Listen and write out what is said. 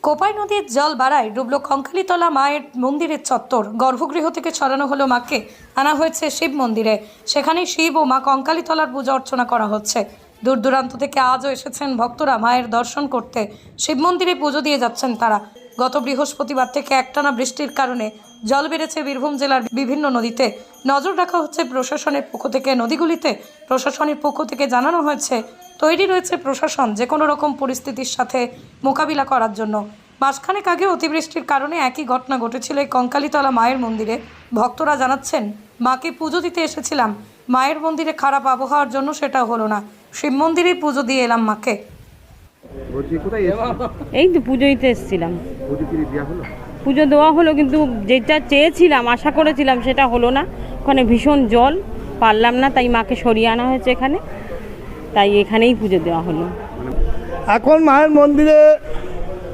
কোপাই নদীর জল বাড়ায় ডুবলো কঙ্কালীতলা মায়ের মন্দিরের চত্বর। গর্ভগৃহ থেকে ছড়ানো হলো মাকে, আনা হয়েছে শিব মন্দিরে। সেখানে শিব ও মা কঙ্কালীতলার পূজা অর্চনা করা হচ্ছে। দূর দূরান্ত থেকে আজও এসেছেন ভক্তরা মায়ের দর্শন করতে। শিব মন্দিরে পুজো দিয়ে যাচ্ছেন তারা। গত বৃহস্পতিবার থেকে একটানা বৃষ্টির কারণে জল বেড়েছে বীরভূম জেলার বিভিন্ন নদীতে। নজর রাখা হচ্ছে প্রশাসনের পক্ষ থেকে। নদীগুলিতে প্রশাসনের পক্ষ থেকে জানানো হয়েছে তৈরি রয়েছে প্রশাসন যে কোনো রকম পরিস্থিতির সাথে মোকাবিলা করার জন্য। মাসখানেক আগে অতিবৃষ্টির কারণে একই ঘটনা ঘটেছিল এই কঙ্কালীতলা মায়ের মন্দিরে। ভক্তরা জানাচ্ছেন, মাকে পুজো দিতে এসেছিলাম, মায়ের মন্দিরে খারাপ আবহাওয়ার জন্য সেটা হলো না। শিব মন্দিরে পুজো দিয়ে এলাম মাকে। এই তো পুজো দিতে এসেছিলাম। হলো? পুজো দেওয়া হলো, কিন্তু যেটা চেয়েছিলাম, আশা করেছিলাম সেটা হলো না। ওখানে ভীষণ জল, পারলাম না, তাই মাকে সরিয়ে আনা হয়েছে এখানে, তাই এখানেই পুজো দেওয়া হলো। এখন মায়ের মন্দিরে